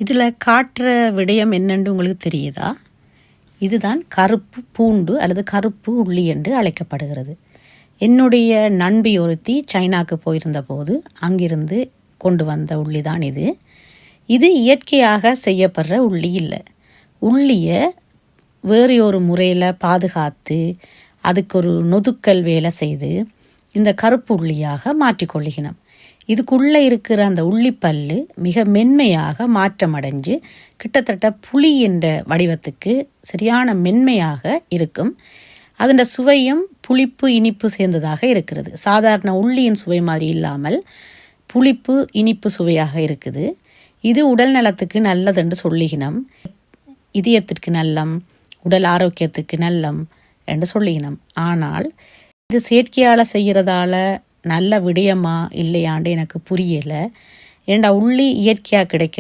இதில் காட்டுற விடயம் என்னன்னு உங்களுக்கு தெரியுதா? இதுதான் கருப்பு பூண்டு அல்லது கருப்பு உள்ளி என்று அழைக்கப்படுகிறது. என்னுடைய நண்பி ஒருத்தி சைனாக்கு போயிருந்த போது அங்கிருந்து கொண்டு வந்த உள்ளி தான் இது. இது இயற்கையாக செய்யப்படுற உள்ளி இல்லை. உள்ளியை வேறு ஒரு முறையில் பாதுகாத்து அதுக்கு ஒரு நொதுக்கல் வேலை செய்து இந்த கருப்பு உள்ளியாக மாற்றிக்கொள்ளிக்கணும். இதுக்குள்ளே இருக்கிற அந்த உள்ளிப்பல்லு மிக மென்மையாக மாற்றமடைஞ்சு கிட்டத்தட்ட புளி என்ற வடிவத்துக்கு சரியான மென்மையாக இருக்கும். அதன் சுவையும் புளிப்பு இனிப்பு சேர்ந்ததாக இருக்கிறது. சாதாரண உள்ளியின் சுவை மாதிரி இல்லாமல் புளிப்பு இனிப்பு சுவையாக இருக்குது. இது உடல் நலத்துக்கு நல்லதென்று சொல்லிக்கணும். இதயத்திற்கு நல்லம், உடல் ஆரோக்கியத்துக்கு நல்லம் என்று சொல்லிக்கணும். ஆனால் இது செயற்கையால் செய்கிறதால நல்ல விடயமா இல்லையாண்டு எனக்கு புரியலை. ஏண்டா உள்ளி இயற்கையாக கிடைக்கிறது.